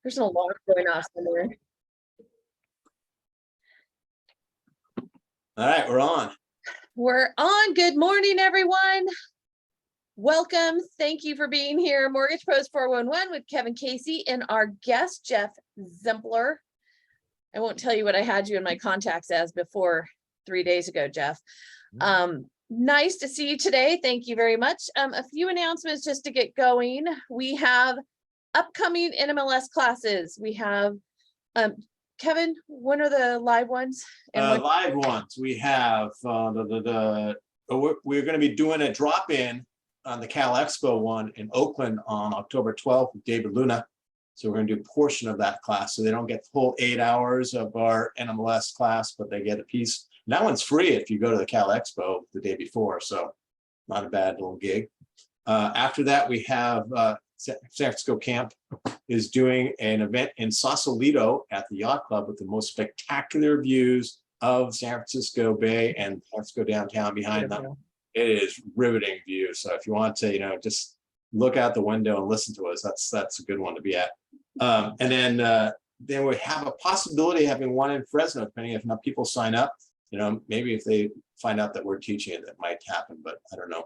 There's an alarm going off somewhere. All right, we're on. We're on. Good morning, everyone. Welcome. Thank you for being here. Mortgage Pros 411 with Kevin Casey and our guest, Geoff Zimpfer. I won't tell you what I had you in my contacts as before 3 days ago, Geoff. Nice to see you today. Thank you very much. A few announcements just to get going. We have upcoming NMLS classes. We have, Kevin, when are the live ones? Live ones. We have we're going to be doing a drop-in on the Cal Expo one in Oakland on October 12th with David Luna. So we're going to do a portion of that class. So they don't get the full 8 hours of our NMLS class, but they get a piece. And that one's free if you go to the Cal Expo the day before. So not a bad little gig. After that, we have San Francisco Camp is doing an event in Sausalito at the Yacht Club with the most spectacular views of San Francisco Bay and San Francisco downtown behind them. It is riveting view. So if you want to, just look out the window and listen to us, that's a good one to be at. And then we have a possibility of having one in Fresno, depending if enough people sign up. Maybe if they find out that we're teaching it, that might happen, but I don't know.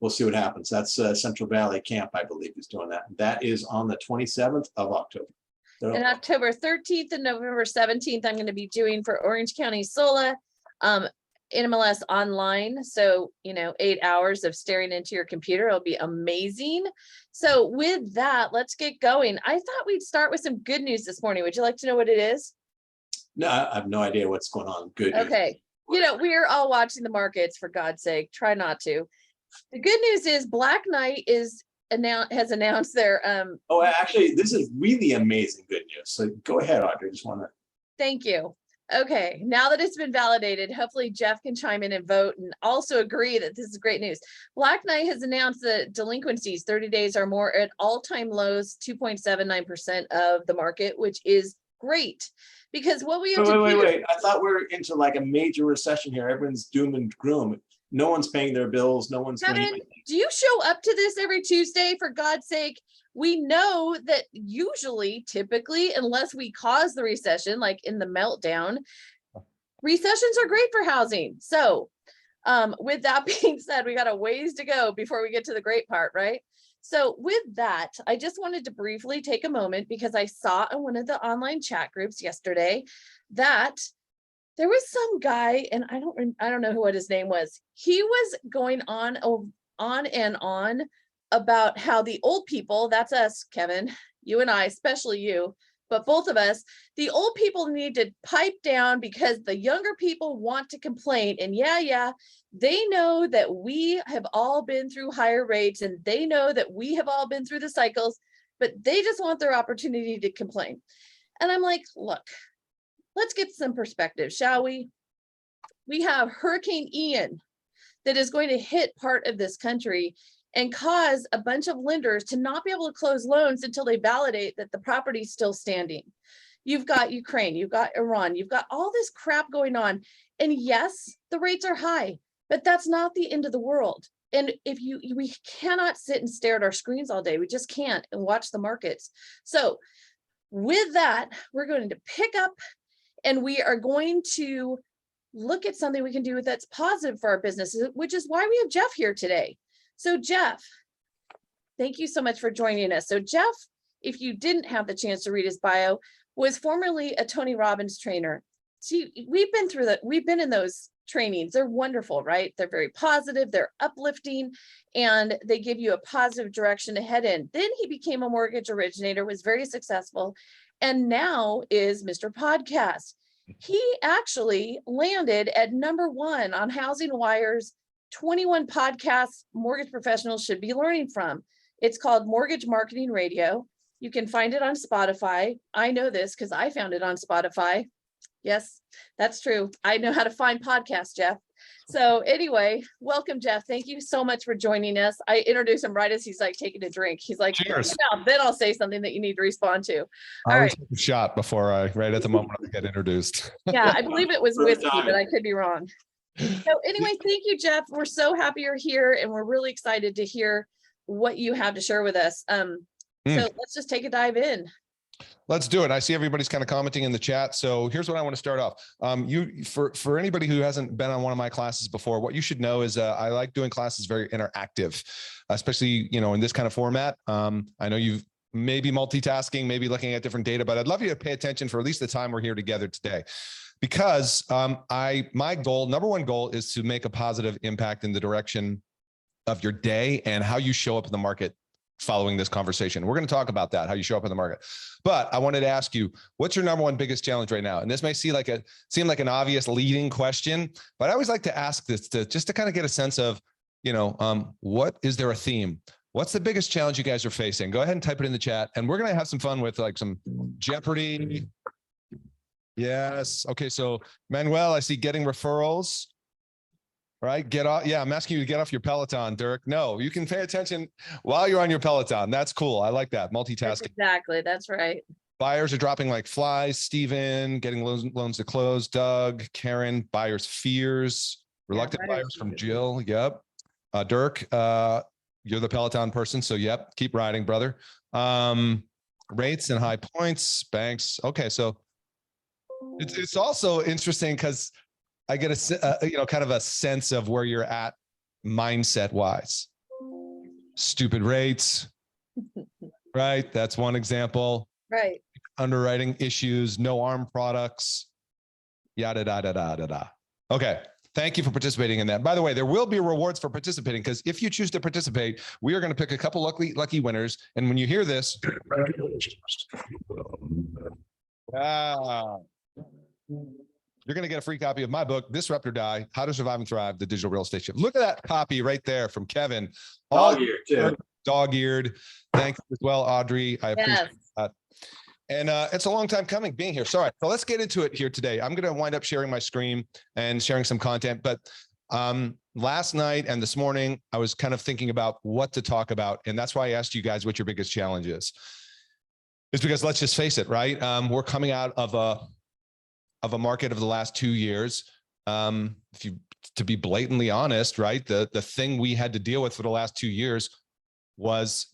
We'll see what happens. That's Central Valley Camp, I believe, is doing that. That is on the 27th of October. So, and October 13th and November 17th, I'm going to be doing for Orange County SOLA, NMLS online. So, 8 hours of staring into your computer. It'll be amazing. So with that, let's get going. I thought we'd start with some good news this morning. Would you like to know what it is? No, I have no idea what's going on. Good news. Okay. We're all watching the markets, for God's sake. Try not to. The good news is Black Knight has announced their Oh, actually, this is really amazing good news. So go ahead, Audrey. Just want to. Thank you. Okay, now that it's been validated, hopefully Geoff can chime in and vote and also agree that this is great news. Black Knight has announced that delinquencies 30 days or more at all-time lows, 2.79% of the market, which is great. Because what we have Wait. I thought we're into like a major recession here. Everyone's doom and gloom. No one's paying their bills. No one's Kevin, do you show up to this every Tuesday? For God's sake, we know that usually, typically, unless we cause the recession, like in the meltdown, recessions are great for housing. So with that being said, we got a ways to go before we get to the great part, right? So with that, I just wanted to briefly take a moment because I saw in one of the online chat groups yesterday that there was some guy, and I don't know what his name was. He was going on and on about how the old people, that's us, Kevin, you and I, especially you, but both of us, the old people need to pipe down because the younger people want to complain. And yeah, they know that we have all been through higher rates and they know that we have all been through the cycles, but they just want their opportunity to complain. And I'm like, look, let's get some perspective, shall we? We have Hurricane Ian that is going to hit part of this country and cause a bunch of lenders to not be able to close loans until they validate that the property is still standing. You've got Ukraine, you've got Iran, you've got all this crap going on. And yes, the rates are high, but that's not the end of the world. And we cannot sit and stare at our screens all day. We just can't and watch the markets. So with that, we're going to pick up and we are going to look at something we can do that's positive for our businesses, which is why we have Geoff here today. So Geoff, thank you so much for joining us. So Geoff, if you didn't have the chance to read his bio, was formerly a Tony Robbins trainer. See, we've been in those trainings. They're wonderful, right? They're very positive, they're uplifting, and they give you a positive direction to head in. Then he became a mortgage originator, was very successful, and now is Mr. Podcast. He actually landed at #1 on Housing Wire's 21 podcasts mortgage professionals should be learning from. It's called Mortgage Marketing Radio. You can find it on Spotify. I know this because I found it on Spotify. Yes, that's true. I know how to find podcasts, Geoff. So anyway, welcome, Geoff. Thank you so much for joining us. I introduced him right as he's like taking a drink. He's like, cheers. Then I'll say something that you need to respond to. I always take a shot before right at the moment I get introduced. Yeah, I believe it was whiskey, but I could be wrong. So anyway, thank you, Geoff. We're so happy you're here and we're really excited to hear what you have to share with us. So let's just take a dive in. let's do it. I see everybody's kind of commenting in the chat. So here's what I want to start off. For anybody who hasn't been on one of my classes before, what you should know is I like doing classes very interactive, especially, in this kind of format. I know you've maybe multitasking, maybe looking at different data, but I'd love you to pay attention for at least the time we're here together today. Because my goal, number one goal, is to make a positive impact in the direction of your day and how you show up in the market following this conversation. We're going to talk about that, how you show up in the market. But I wanted to ask you, what's your number one biggest challenge right now? And this may seem like an obvious leading question, but I always like to ask this just to kind of get a sense of, what is there a theme? What's the biggest challenge you guys are facing? Go ahead and type it in the chat, and we're going to have some fun with like some Jeopardy. Yes. Okay. So Manuel, I see getting referrals. Right. Get off. Yeah. I'm asking you to get off your Peloton, Dirk. No, you can pay attention while you're on your Peloton. That's cool. I like that. Multitasking. Exactly. That's right. Buyers are dropping like flies. Steven, getting loans to close. Doug, Karen, buyers' fears. Reluctant buyers from Jill. Yep. Dirk, you're the Peloton person. So yep. Keep riding, brother. Rates and high points. Banks. Okay. So it's also interesting because I get kind of a sense of where you're at mindset wise. Stupid rates, right? That's one example. Right. Underwriting issues, no arm products, yada, da, da, da, da, da. Okay. Thank you for participating in that. By the way, there will be rewards for participating, because if you choose to participate, we are going to pick a couple lucky winners. And when you hear this, you're going to get a free copy of my book, Disrupt or Die, How to Survive and Thrive, the Digital Real Estate Shift. Look at that copy right there from Kevin. Dog-eared, too. Dog-eared. Thanks as well, Audrey. I appreciate that. And it's a long time coming being here. So, all right, so let's get into it here today. I'm going to wind up sharing my screen and sharing some content. But last night and this morning, I was kind of thinking about what to talk about. And that's why I asked you guys what your biggest challenge is. It's because let's just face it, right? We're coming out of a market of the last 2 years. To be blatantly honest, right? The thing we had to deal with for the last 2 years was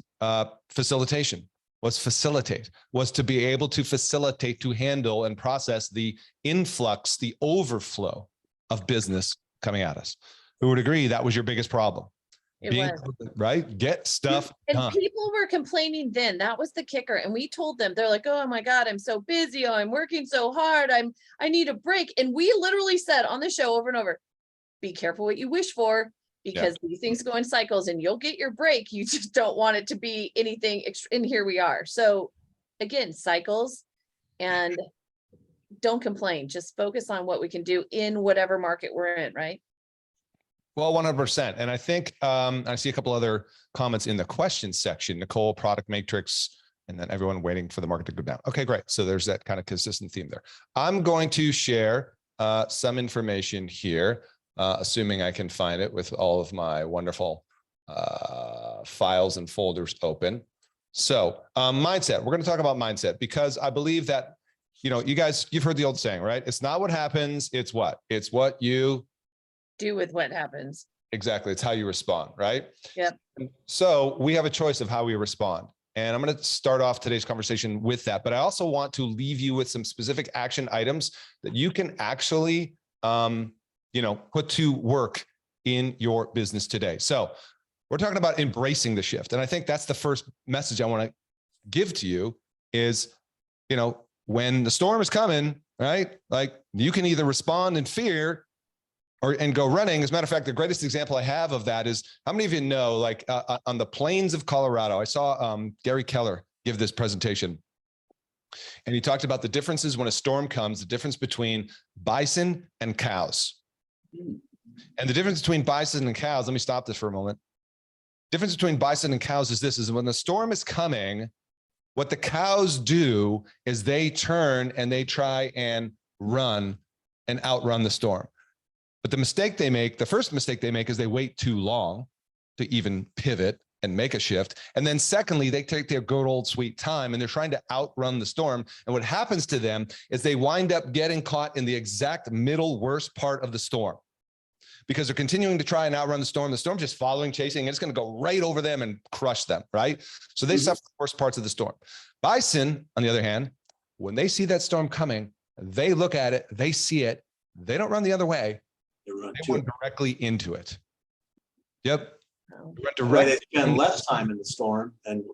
facilitation, was to be able to facilitate, to handle and process the influx, the overflow of business coming at us. Who would agree that was your biggest problem? Right? Get stuff and done. People were complaining then. That was the kicker. And we told them, they're like, oh my God, I'm so busy. Oh, I'm working so hard. I need a break. And we literally said on the show over and over, be careful what you wish for, because these things go in cycles and you'll get your break. You just don't want it to be anything extra. And here we are. So again, cycles, and don't complain. Just focus on what we can do in whatever market we're in, right? Well, 100%. And I think I see a couple other comments in the questions section. Nicole, product matrix, and then everyone waiting for the market to go down. Okay, great. So there's that kind of consistent theme there. I'm going to share some information here, assuming I can find it with all of my wonderful files and folders open. So mindset, we're going to talk about mindset, because I believe that, you guys, you've heard the old saying, right? It's not what happens, it's what? It's what you do with what happens. Exactly. It's how you respond, right? Yep. So we have a choice of how we respond. And I'm going to start off today's conversation with that. But I also want to leave you with some specific action items that you can actually, put to work in your business today. So we're talking about embracing the shift. And I think that's the first message I want to give to you is, when the storm is coming, right? Like, you can either respond in fear and go running. As a matter of fact, the greatest example I have of that is, how many of you know, like on the plains of Colorado, I saw Gary Keller give this presentation, and he talked about the differences when a storm comes, the difference between bison and cows. And the difference between bison and cows, let me stop this for a moment. Difference between bison and cows is this, is when the storm is coming, what the cows do is they turn and they try and run and outrun the storm. But the mistake they make, the first mistake they make, is they wait too long to even pivot and make a shift. And then secondly, they take their good old sweet time and they're trying to outrun the storm. And what happens to them is they wind up getting caught in the exact middle worst part of the storm, because they're continuing to try and outrun the storm. The storm just following, chasing, and it's going to go right over them and crush them, right? So they suffer the worst parts of the storm. Bison, on the other hand, when they see that storm coming, they look at it, they see it, they don't run the other way. They run They to went it. directly into it. Yep. Oh. They went Right, directly they spend into- less time in the storm and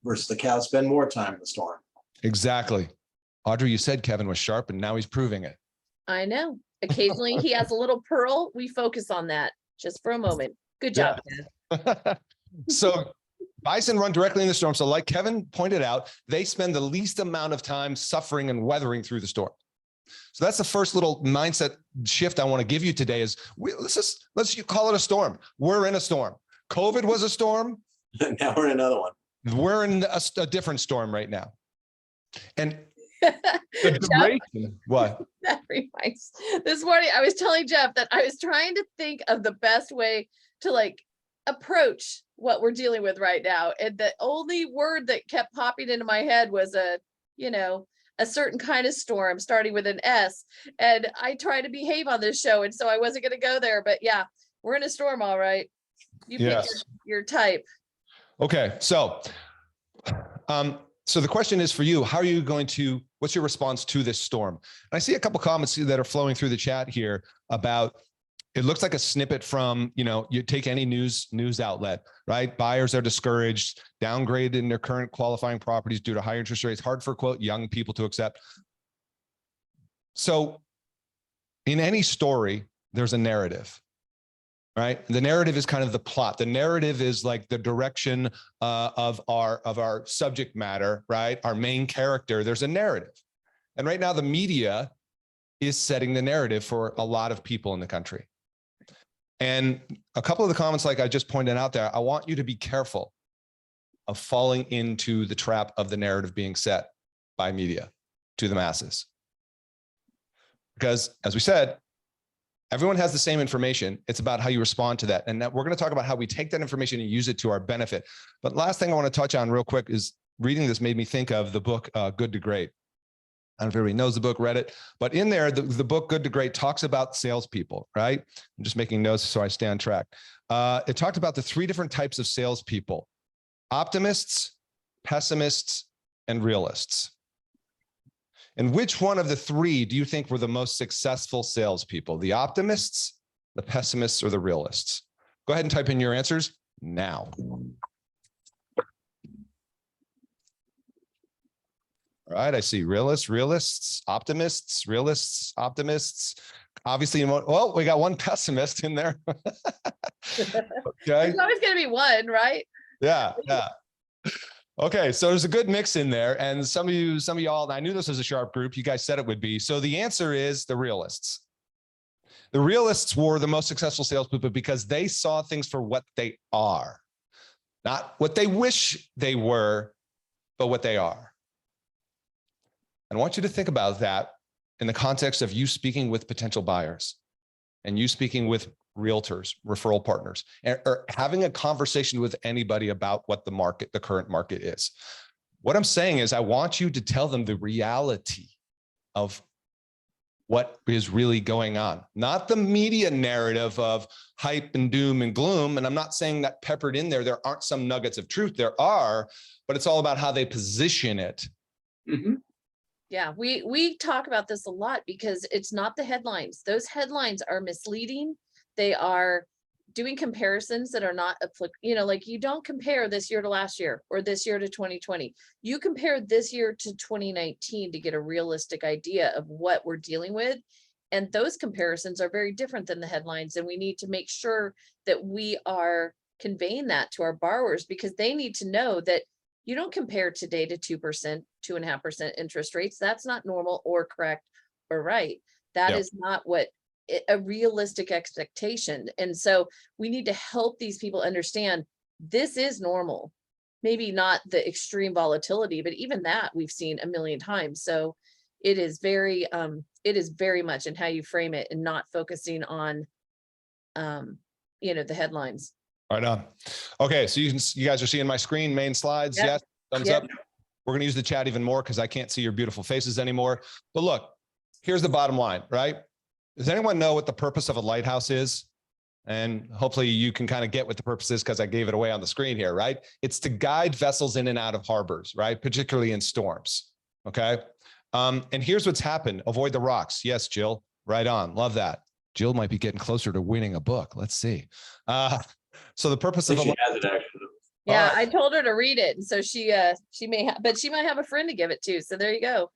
versus the cows spend more time in the storm. Exactly. Audrey, you said Kevin was sharp, and now he's proving it. I know. Occasionally he has a little pearl. We focus on that just for a moment. Good job, Ted. So bison run directly in the storm. So like Kevin pointed out, they spend the least amount of time suffering and weathering through the storm. So that's the first little mindset shift I want to give you today is let's call it a storm. We're in a storm. COVID was a storm. Now we're in another one. We're in a different storm right now. And the Jeff, duration, what? that reminds, this morning I was telling Jeff that I was trying to think of the best way to like approach what we're dealing with right now. And the only word that kept popping into my head was a certain kind of storm starting with an S. And I try to behave on this show. And so I wasn't going to go there, but yeah, we're in a storm. All right. You pick Yes. your type. Okay. So the question is for you, what's your response to this storm? And I see a couple comments that are flowing through the chat here about, it looks like a snippet from, you take any news outlet, right? Buyers are discouraged, downgraded in their current qualifying properties due to higher interest rates, hard for quote, young people to accept. So in any story, there's a narrative, right? The narrative is kind of the plot. The narrative is like the direction of our subject matter, right? Our main character, there's a narrative. And right now the media is setting the narrative for a lot of people in the country. And a couple of the comments, like I just pointed out there, I want you to be careful of falling into the trap of the narrative being set by media to the masses. Because as we said, everyone has the same information. It's about how you respond to that. And that we're going to talk about how we take that information and use it to our benefit. But last thing I want to touch on real quick is reading this made me think of the book, Good to Great. I don't know if everybody knows the book, read it, but in there, the book Good to Great talks about salespeople, right? I'm just making notes so I stay on track. It talked about the 3 different types of salespeople: optimists, pessimists, and realists. And which one of the 3 do you think were the most successful salespeople? The optimists, the pessimists, or the realists? Go ahead and type in your answers now. All right, I see realists, optimists. Obviously, well, we got one pessimist in there. Okay. There's always going to be one, right? Yeah. Okay, so there's a good mix in there, and some of y'all, I knew this was a sharp group. You guys said it would be. So the answer is the realists. The realists were the most successful salespeople because they saw things for what they are, not what they wish they were, but what they are. And I want you to think about that in the context of you speaking with potential buyers and you speaking with realtors, referral partners, or having a conversation with anybody about what the current market is. What I'm saying is I want you to tell them the reality of what is really going on, not the media narrative of hype and doom and gloom. And I'm not saying that peppered in there aren't some nuggets of truth. There are, but it's all about how they position it. Mm-hmm. Yeah, we talk about this a lot because it's not the headlines. Those headlines are misleading. They are doing comparisons that are not applicable. Like you don't compare this year to last year or this year to 2020. You compare this year to 2019 to get a realistic idea of what we're dealing with. And those comparisons are very different than the headlines. And we need to make sure that we are conveying that to our borrowers because they need to know that you don't compare today to 2%, 2.5% interest rates. That's not normal or correct or right. That is not what a realistic expectation. And so we need to help these people understand this is normal. Maybe not the extreme volatility, but even that we've seen a million times. So it is very much in how you frame it and not focusing on, the headlines. Right on. Okay, so you guys are seeing my screen, main slides. Yep. Yes, thumbs up. We're going to use the chat even more because I can't see your beautiful faces anymore. But look, here's the bottom line, right? Does anyone know what the purpose of a lighthouse is? And hopefully you can kind of get what the purpose is because I gave it away on the screen here, right? It's to guide vessels in and out of harbors, right? Particularly in storms, okay? And here's what's happened. Avoid the rocks. Yes, Jill, right on. Love that. Jill might be getting closer to winning a book. Let's see. So the purpose I of think she has it actually. Yeah, All right. I told her to read it, and so she may have, but she might have a friend to give it to. So there you go.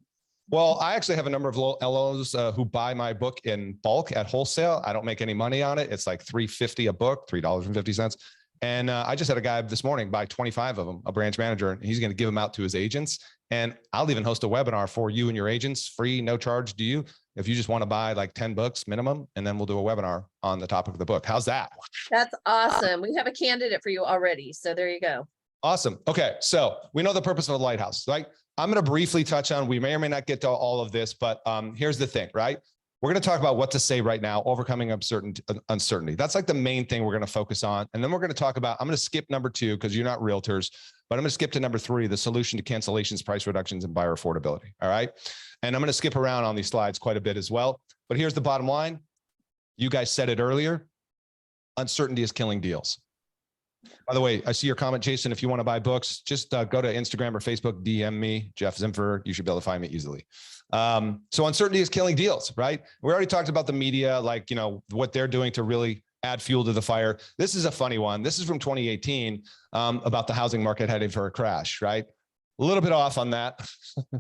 Well, I actually have a number of LOs who buy my book in bulk at wholesale. I don't make any money on it. It's like $3.50 a book, $3.50. And I just had a guy this morning buy 25 of them, a branch manager, and he's going to give them out to his agents. And I'll even host a webinar for you and your agents, free, no charge to you, if you just want to buy like 10 books minimum, and then we'll do a webinar on the topic of the book. How's that? That's awesome. We have a candidate for you already. So there you go. Awesome. Okay. So we know the purpose of a lighthouse, right? I'm going to briefly touch on, we may or may not get to all of this, but here's the thing, right? We're going to talk about what to say right now, overcoming uncertainty. That's like the main thing we're going to focus on. And then we're going to talk about, I'm going to skip number 2 because you're not realtors, but I'm going to skip to number 3, the solution to cancellations, price reductions, and buyer affordability. All right. And I'm going to skip around on these slides quite a bit as well. But here's the bottom line. You guys said it earlier. Uncertainty is killing deals. By the way, I see your comment, Jason. If you want to buy books, just go to Instagram or Facebook, DM me, Geoff Zimpfer. You should be able to find me easily. So uncertainty is killing deals, right? We already talked about the media, like, what they're doing to really add fuel to the fire. This is a funny one. This is from 2018 about the housing market heading for a crash, right? A little bit off on that.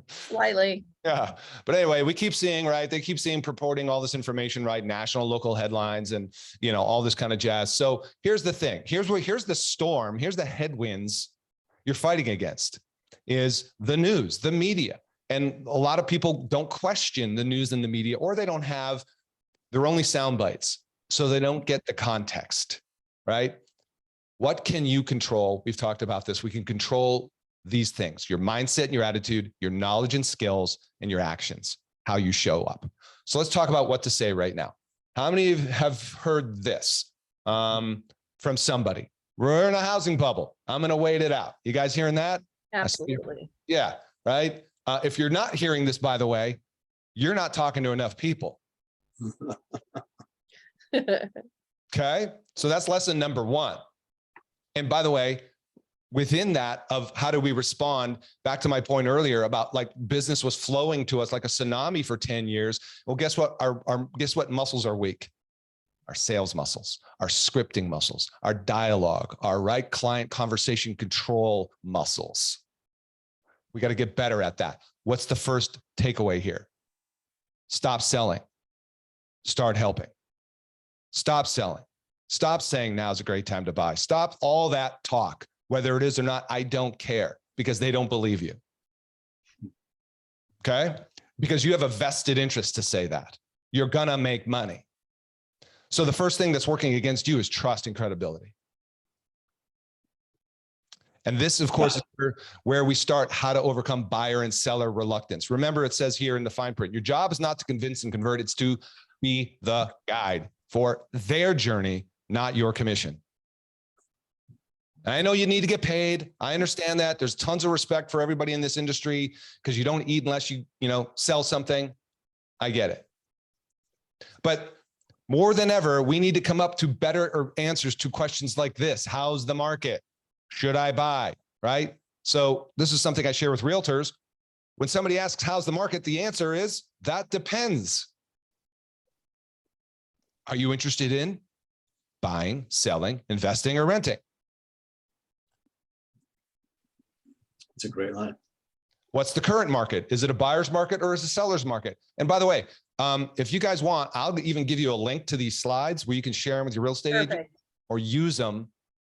Slightly. Yeah. But anyway, we keep seeing, right? They keep seeing purporting all this information, right? National, local headlines and, all this kind of jazz. So here's the thing. Here's the storm. Here's the headwinds you're fighting against is the news, the media. And a lot of people don't question the news and the media, or they don't have, they're only sound bites. So they don't get the context, right? What can you control? We've talked about this. We can control these things, your mindset and your attitude, your knowledge and skills, and your actions, how you show up. So let's talk about what to say right now. How many have heard this from somebody? We're in a housing bubble. I'm going to wait it out. You guys hearing that? Absolutely. Yeah, right. If you're not hearing this, by the way, you're not talking to enough people. Okay. So that's lesson number 1. And by the way, within that of how do we respond, back to my point earlier about like business was flowing to us like a tsunami for 10 years. Well, guess what? Guess what muscles are weak? Our sales muscles, our scripting muscles, our dialogue, our right client conversation control muscles. We got to get better at that. What's the first takeaway here? Stop selling. Start helping. Stop selling. Stop saying now's a great time to buy. Stop all that talk. Whether it is or not, I don't care, because they don't believe you. Okay? Because you have a vested interest to say that. You're gonna make money. So the first thing that's working against you is trust and credibility. And this, of course, is where we start how to overcome buyer and seller reluctance. Remember, it says here in the fine print, your job is not to convince and convert, it's to be the guide for their journey, not your commission. I know you need to get paid. I understand that. There's tons of respect for everybody in this industry because you don't eat unless you sell something. I get it. But more than ever, we need to come up to better answers to questions like this. How's the market? Should I buy? Right? So this is something I share with realtors. When somebody asks, how's the market? The answer is, that depends. Are you interested in buying, selling, investing, or renting? It's a great line. What's the current market? Is it a buyer's market or is it a seller's market? And by the way, if you guys want, I'll even give you a link to these slides where you can share them with your real estate agent or use them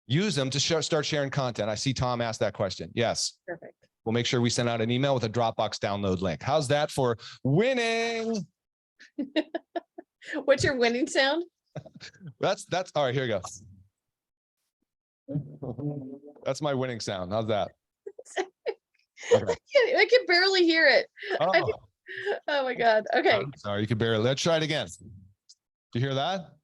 to start sharing content. I see Tom asked that question. Yes. Perfect. We'll make sure we send out an email with a Dropbox download link. How's that for winning? What's your winning sound? That's all right. Here we go. That's my winning sound. How's that? Okay. I can barely hear it. Oh. Oh my God. Okay. I'm sorry, you can barely. Let's try it again. Do you hear that?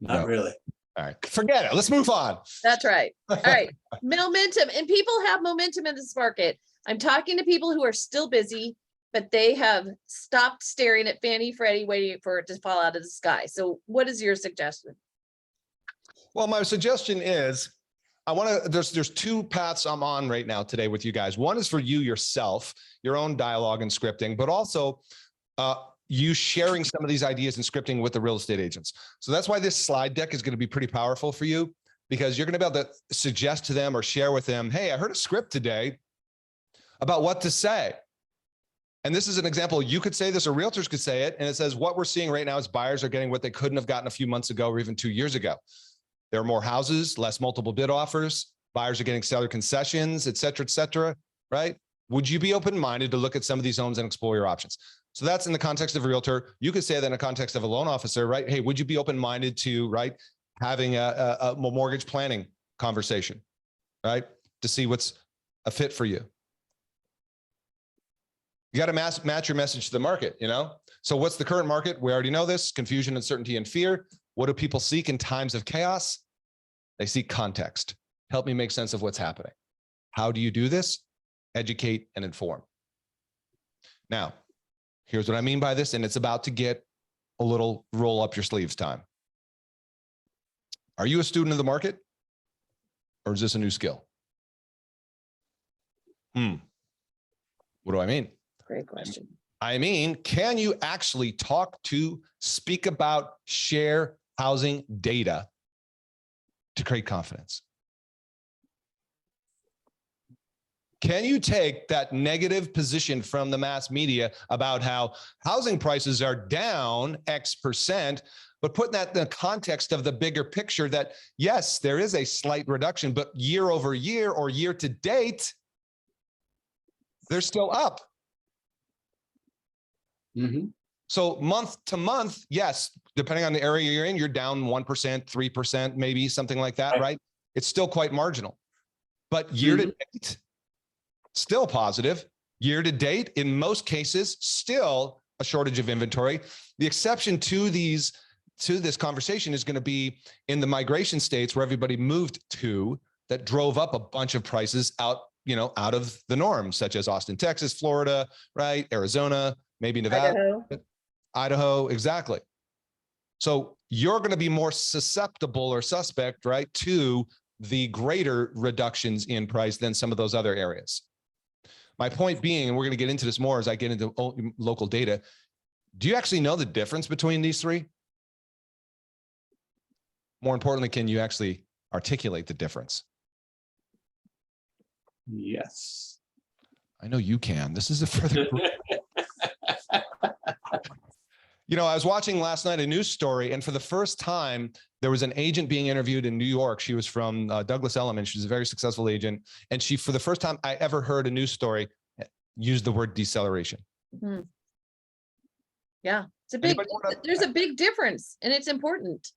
Not really. All right, forget it. Let's move on. That's right. All right. Momentum. And people have momentum in this market. I'm talking to people who are still busy, but they have stopped staring at Fannie Freddie waiting for it to fall out of the sky. So what is your suggestion? Well, my suggestion is there's two paths I'm on right now today with you guys. One is for you yourself, your own dialogue and scripting, but also you sharing some of these ideas and scripting with the real estate agents. So that's why this slide deck is going to be pretty powerful for you, because you're going to be able to suggest to them or share with them, hey, I heard a script today about what to say. And this is an example. You could say this, or realtors could say it. And it says, what we're seeing right now is buyers are getting what they couldn't have gotten a few months ago or even 2 years ago. There are more houses, less multiple bid offers. Buyers are getting seller concessions, et cetera, right? Would you be open-minded to look at some of these homes and explore your options? So that's in the context of a realtor. You could say that in the context of a loan officer, right? Hey, would you be open-minded to, right, having a mortgage planning conversation, right? To see what's a fit for you. You got to match your message to the market, you know? So what's the current market? We already know this: confusion, uncertainty, and fear. What do people seek in times of chaos? They seek context. Help me make sense of what's happening. How do you do this? Educate and inform. Now, here's what I mean by this, and it's about to get a little roll up your sleeves time. Are you a student of the market, or is this a new skill? What do I mean? Great question. I mean, can you actually speak about, share housing data to create confidence? Can you take that negative position from the mass media about how housing prices are down X%, but putting that in the context of the bigger picture that, yes, there is a slight reduction, but year over year or year to date, they're still up. Mm-hmm. So month to month, yes, depending on the area you're in, you're down 1%, 3%, maybe something like that, right? It's still quite marginal. But year to date, still positive. Year to date, in most cases, still a shortage of inventory. The exception to this conversation is going to be in the migration states where everybody moved to, that drove up a bunch of prices out of the norm, such as Austin, Texas, Florida, right? Arizona, maybe Nevada, Idaho, exactly. So you're going to be more susceptible or suspect, right, to the greater reductions in price than some of those other areas. My point being, and we're going to get into this more as I get into local data, do you actually know the difference between these three? More importantly, can you actually articulate the difference? Yes. I know you can. This is a further. I was watching last night a news story, and for the first time, there was an agent being interviewed in New York. She was from Douglas Elliman. She's a very successful agent. And she, for the first time I ever heard a news story, used the word deceleration. Mm-hmm. Yeah, there's a big difference, and it's important.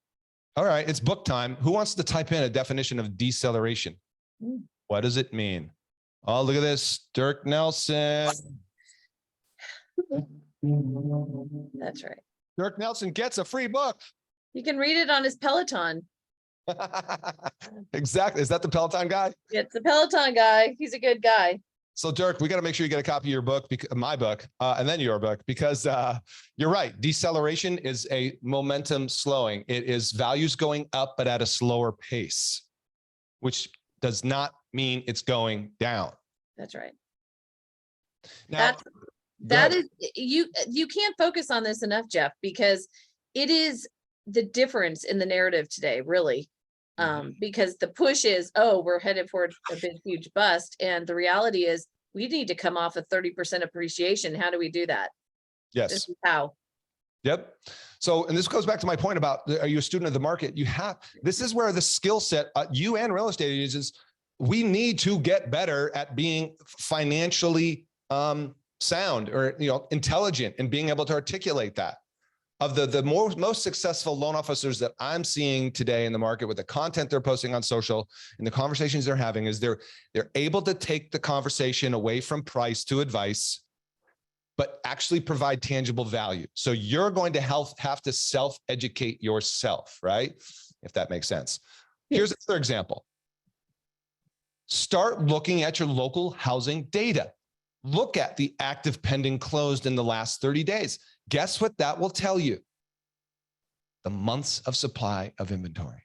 All right, it's book time. Who wants to type in a definition of deceleration? What does it mean? Oh, look at this. Dirk Nelson. That's right. Dirk Nelson gets a free book. You can read it on his Peloton. Exactly. Is that the Peloton guy? Yeah, it's the Peloton guy. He's a good guy. So Dirk, we got to make sure you get a copy of your book, my book, and then your book, because you're right. Deceleration is a momentum slowing. It is values going up, but at a slower pace, which does not mean it's going down. That's right. Now, that is, you can't focus on this enough, Geoff, because it is the difference in the narrative today, really. Because the push is, oh, we're headed for a big, huge bust. And the reality is we need to come off a 30% appreciation. How do we do that? Yes. This is how. Yep. So, and this goes back to my point about, are you a student of the market? This is where the skill set, you and real estate agents, we need to get better at being financially sound or, intelligent and being able to articulate that. Of the most successful loan officers that I'm seeing today in the market, with the content they're posting on social and the conversations they're having, is they're able to take the conversation away from price to advice, but actually provide tangible value. So you're going to have to self-educate yourself, right? If that makes sense. Here's another example. Start looking at your local housing data. Look at the active pending closed in the last 30 days. Guess what that will tell you? The months of supply of inventory.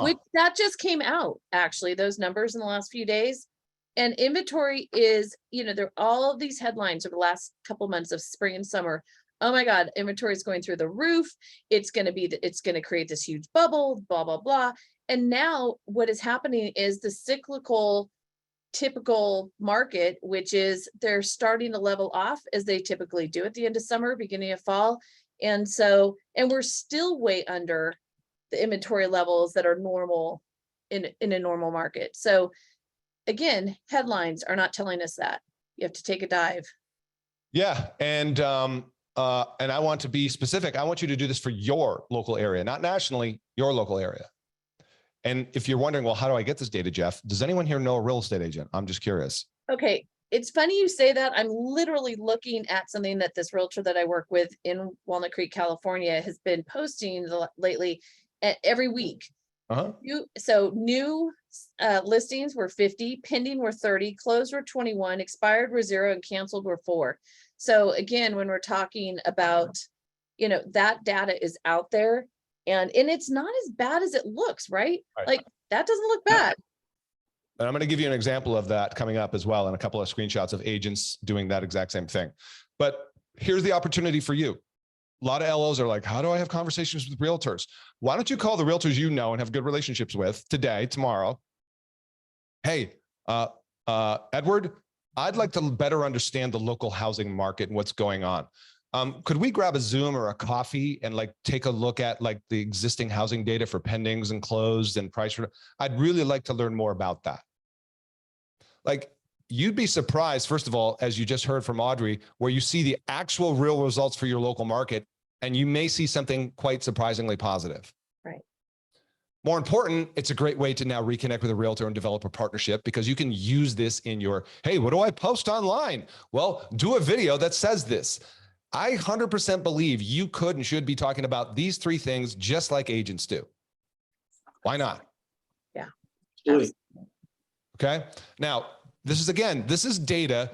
which that just came out, actually, those numbers in the last few days. And inventory is, there are all of these headlines over the last couple months of spring and summer. Oh my God, inventory is going through the roof. It's going to create this huge bubble, blah, blah, blah. And now what is happening is the cyclical, typical market, which is they're starting to level off as they typically do at the end of summer, beginning of fall. And we're still way under the inventory levels that are normal in a normal market. So again, headlines are not telling us that. You have to take a dive. Yeah. And I want to be specific. I want you to do this for your local area, not nationally, your local area. And if you're wondering, well, how do I get this data, Geoff? Does anyone here know a real estate agent? I'm just curious. Okay. It's funny you say that. I'm literally looking at something that this realtor that I work with in Walnut Creek, California, has been posting lately every week. New listings were 50, pending were 30, closed were 21, expired were 0, and canceled were 4. So again, when we're talking about, that data is out there, and it's not as bad as it looks, right? Like that doesn't look bad. And I'm going to give you an example of that coming up as well, and a couple of screenshots of agents doing that exact same thing. But here's the opportunity for you. A lot of LOs are like, how do I have conversations with realtors? Why don't you call the realtors you know and have good relationships with today, tomorrow? Hey, Edward, I'd like to better understand the local housing market and what's going on. Could we grab a Zoom or a coffee and take a look at the existing housing data for pendings and closed and price? I'd really like to learn more about that. You'd be surprised, first of all, as you just heard from Audrey, where you see the actual real results for your local market, and you may see something quite surprisingly positive. Right. More important, it's a great way to now reconnect with a realtor and develop a partnership, because you can use this in your, hey, what do I post online? Well, do a video that says this. I 100% believe you could and should be talking about these 3 things just like agents do. Why not? Yeah. Okay. Now, this is data,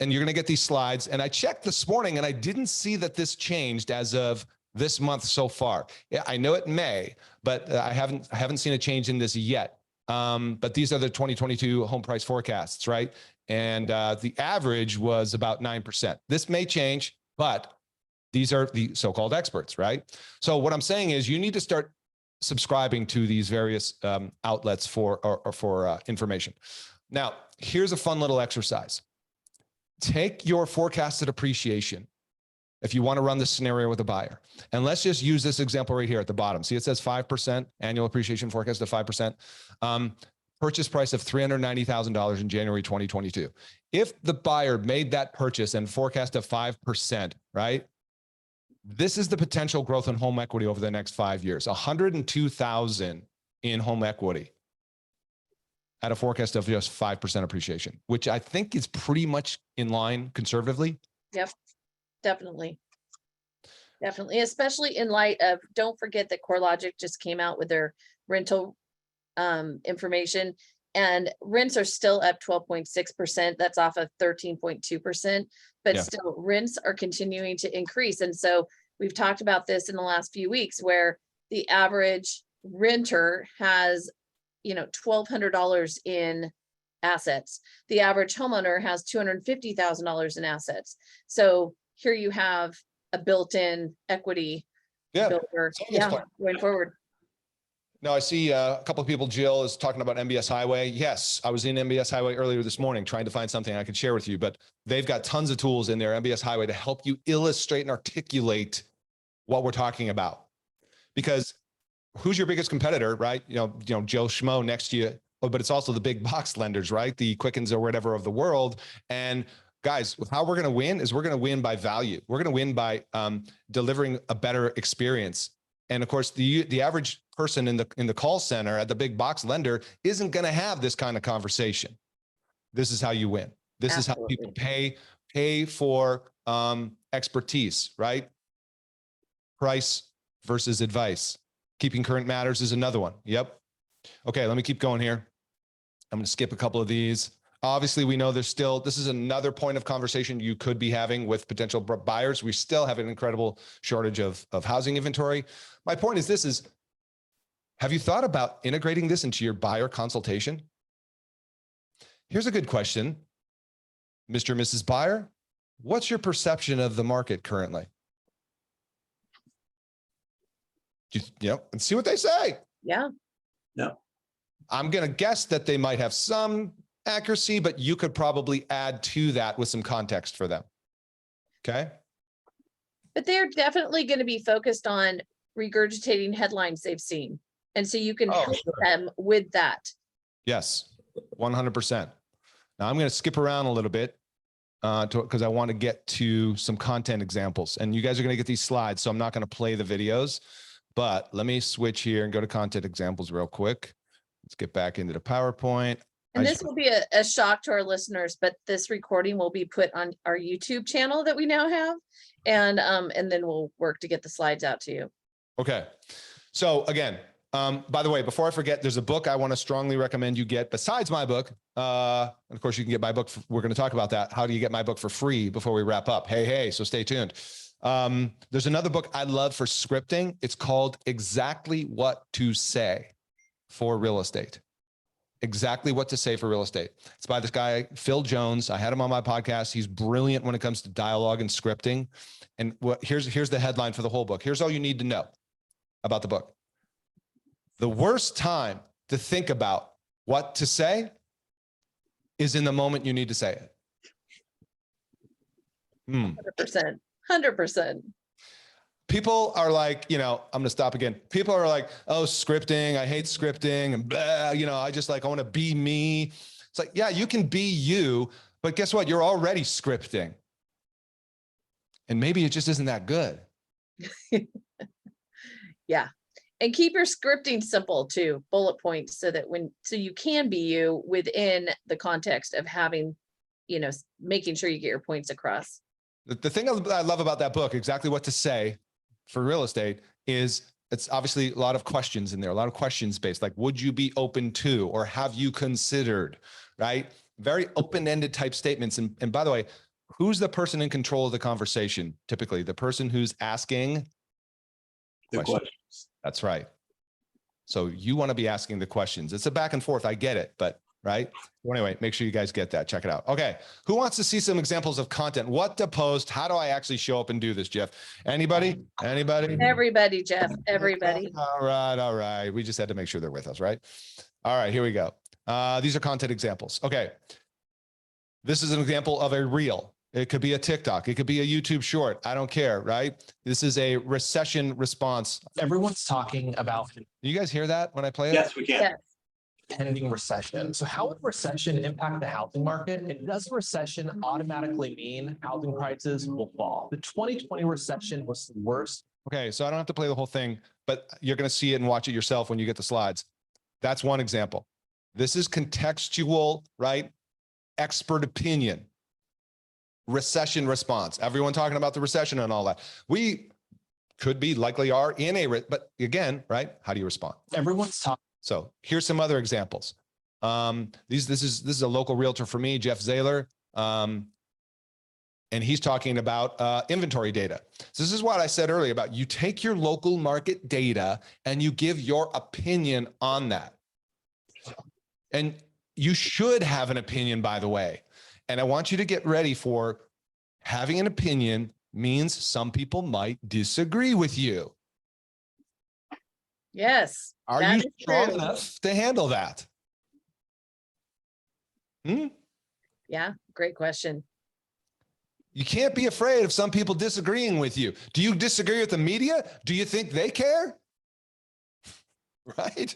and you're going to get these slides. And I checked this morning and I didn't see that this changed as of this month so far. Yeah, I know it may, but I haven't seen a change in this yet. But these are the 2022 home price forecasts, right? And the average was about 9%. This may change, but these are the so-called experts, right? So what I'm saying is you need to start subscribing to these various outlets for information. Now, here's a fun little exercise. Take your forecasted appreciation if you want to run this scenario with a buyer. And let's just use this example right here at the bottom. See, it says 5% annual appreciation forecast of 5%. Purchase price of $390,000 in January 2022. If the buyer made that purchase and forecast of 5%, right? This is the potential growth in home equity over the next 5 years. $102,000 in home equity at a forecast of just 5% appreciation, which I think is pretty much in line conservatively. Yep, definitely. Definitely, especially in light of, don't forget that CoreLogic just came out with their rental information, and rents are still up 12.6%. That's off of 13.2%, but still rents are continuing to increase. And so we've talked about this in the last few weeks, where the average renter has, $1,200 in assets. The average homeowner has $250,000 in assets. So here you have a built-in equity builder. Going forward. Now I see a couple of people. Jill is talking about MBS Highway. Yes, I was in MBS Highway earlier this morning trying to find something I could share with you, but they've got tons of tools in their MBS Highway to help you illustrate and articulate what we're talking about. Because who's your biggest competitor, right? Joe Schmo next to you, but it's also the big box lenders, right? The Quickens or whatever of the world. And guys, how we're going to win is we're going to win by value. We're going to win by delivering a better experience. And of course, the average person in the call center at the big box lender isn't going to have this kind of conversation. This is how you win. This Absolutely. is how people pay for expertise, right? Price versus advice. Keeping current matters is another one. Yep. Okay, let me keep going here. I'm going to skip a couple of these. Obviously, we know this is another point of conversation you could be having with potential buyers. We still have an incredible shortage of housing inventory. My point is Have you thought about integrating this into your buyer consultation? Here's a good question. Mr. and Mrs. Buyer, what's your perception of the market currently? And see what they say. Yeah. No. I'm going to guess that they might have some accuracy, but you could probably add to that with some context for them. Okay. But they're definitely going to be focused on regurgitating headlines they've seen. And so you can help them with that. Yes, 100%. Now I'm going to skip around a little bit because I want to get to some content examples, and you guys are going to get these slides. So I'm not going to play the videos, but let me switch here and go to content examples real quick. Let's get back into the PowerPoint. And this will be a shock to our listeners, but this recording will be put on our YouTube channel that we now have. And then we'll work to get the slides out to you. Okay. So again, by the way, before I forget, there's a book I want to strongly recommend you get besides my book. And of course you can get my book. We're going to talk about that. How do you get my book for free before we wrap up? Hey, so stay tuned. There's another book I love for scripting. It's called Exactly What to Say for Real Estate. Exactly What to Say for Real Estate. It's by this guy, Phil Jones. I had him on my podcast. He's brilliant when it comes to dialogue and scripting. And here's the headline for the whole book. Here's all you need to know about the book. The worst time to think about what to say is in the moment you need to say it. 100%. 100%. People are like, I'm going to stop again. People are like, oh, scripting. I hate scripting. And blah, I want to be me. It's like, yeah, you can be you, but guess what? You're already scripting. And maybe it just isn't that good. Yeah. And keep your scripting simple too, bullet points, so that so you can be you within the context of having, making sure you get your points across. The thing I love about that book, Exactly What to Say for Real Estate, is it's obviously a lot of questions in there, a lot of questions based, like, would you be open to, or have you considered, right? Very open-ended type statements. And by the way, who's the person in control of the conversation? Typically the person who's asking the questions. That's right. So you want to be asking the questions. It's a back and forth. I get it, but right. Well, anyway, make sure you guys get that. Check it out. Okay. Who wants to see some examples of content? What to post? How do I actually show up and do this, Geoff? Anybody? Everybody, Geoff, everybody. All right. We just had to make sure they're with us, right? All right, here we go. These are content examples. Okay. This is an example of a reel. It could be a TikTok. It could be a YouTube short. I don't care, right? This is a recession response. Everyone's talking about You guys hear that when I play it? Yes, we can. Yes. pending recession. So how would recession impact the housing market? And does recession automatically mean housing prices will fall? The 2020 recession was the worst. Okay, so I don't have to play the whole thing, but you're going to see it and watch it yourself when you get the slides. That's one example. This is contextual, right? Expert opinion. Recession response. Everyone talking about the recession and all that. We could be, likely are in but again, right? How do you respond? Everyone's talking. So here's some other examples. This is a local realtor for me, Geoff Zimpfer. And he's talking about inventory data. So this is what I said earlier about you take your local market data and you give your opinion on that. And you should have an opinion, by the way. And I want you to get ready for having an opinion means some people might disagree with you. Yes. Are you strong enough to handle that? Yeah, great question. You can't be afraid of some people disagreeing with you. Do you disagree with the media? Do you think they care? Right?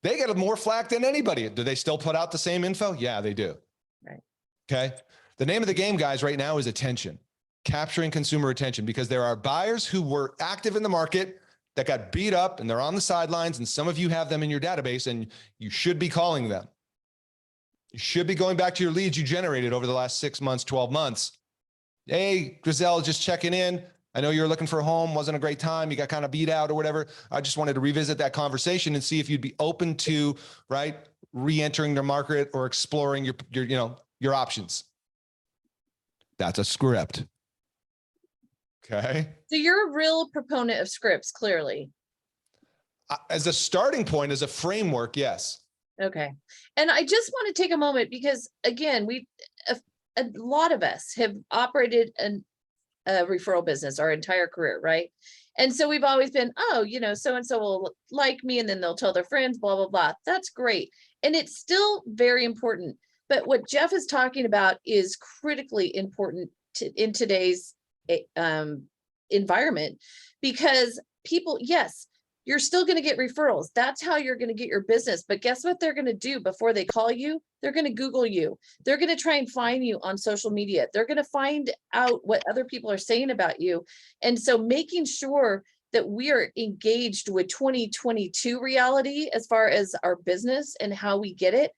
They get more flack than anybody. Do they still put out the same info? Yeah, they do. Right. Okay. The name of the game, guys, right now is attention, capturing consumer attention, because there are buyers who were active in the market that got beat up and they're on the sidelines. And some of you have them in your database and you should be calling them. You should be going back to your leads you generated over the last 6 months, 12 months. Hey, Griselle, just checking in. I know you're looking for a home. Wasn't a great time. You got kind of beat out or whatever. I just wanted to revisit that conversation and see if you'd be open to, right, re-entering the market or exploring your options. That's a script. Okay. So you're a real proponent of scripts, clearly. as a starting point, as a framework, yes. Okay. And I just want to take a moment because again, a lot of us have operated a referral business our entire career, right? And so we've always been, oh, so-and-so will like me and then they'll tell their friends, blah, blah, blah. That's great. And it's still very important. But what Geoff is talking about is critically important in today's environment, because people, yes, you're still going to get referrals. That's how you're going to get your business. But guess what they're going to do before they call you? They're going to Google you. They're going to try and find you on social media. They're going to find out what other people are saying about you. And so making sure that we are engaged with 2022 reality as far as our business and how we get it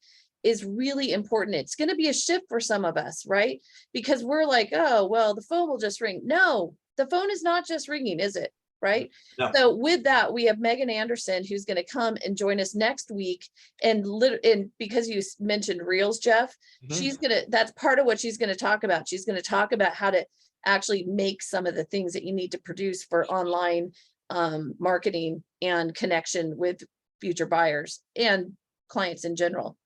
is really important. It's going to be a shift for some of us, right? Because we're like, oh, well, the phone will just ring. No, the phone is not just ringing, is it? Right. No. So with that, we have Megan Anderson, who's going to come and join us next week. And because you mentioned Reels, Geoff, that's part of what she's going to talk about. She's going to talk about how to actually make some of the things that you need to produce for online marketing and connection with future buyers and clients in general.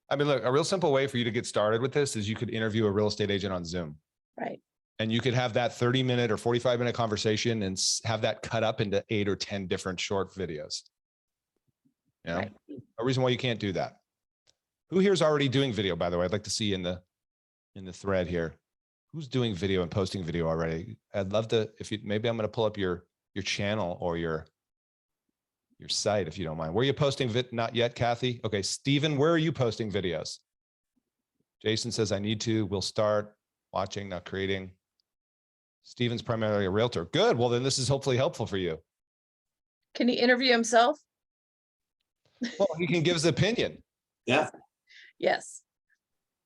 I mean, look, a real simple way for you to get started with this is you could interview a real estate agent on Zoom. Right. And you could have that 30-minute or 45-minute conversation and have that cut up into 8 or 10 different short videos. You know, Right. no reason why you can't do that. Who here is already doing video, by the way? I'd like to see in the thread here. Who's doing video and posting video already? I'd love to, maybe I'm going to pull up your channel or your site, if you don't mind. Where are you posting Not yet, Kathy? Okay, Steven, where are you posting videos? Jason says, I need to. We'll start watching, not creating. Steven's primarily a realtor. Good. Well, then this is hopefully helpful for you. Can he interview himself? Well, he can give his opinion. Yeah. Yes.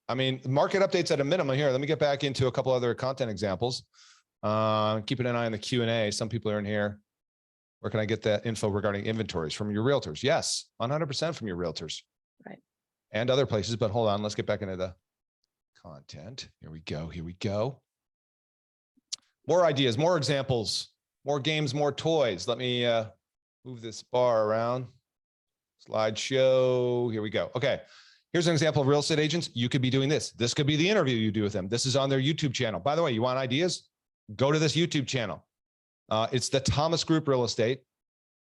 I mean, market updates at a minimum here. Let me get back into a couple other content examples. Keeping an eye on the Q&A. Some people are in here. Where can I get that info regarding inventories from your realtors? Yes, 100% from your realtors. Right. And other places, but hold on. Let's get back into the content. Here we go. Here we go. More ideas, more examples, more games, more toys. Let me move this bar around. Slideshow. Here we go. Okay. Here's an example of real estate agents. You could be doing this. This could be the interview you do with them. This is on their YouTube channel. By the way, you want ideas? Go to this YouTube channel. It's the Thomas Group Real Estate,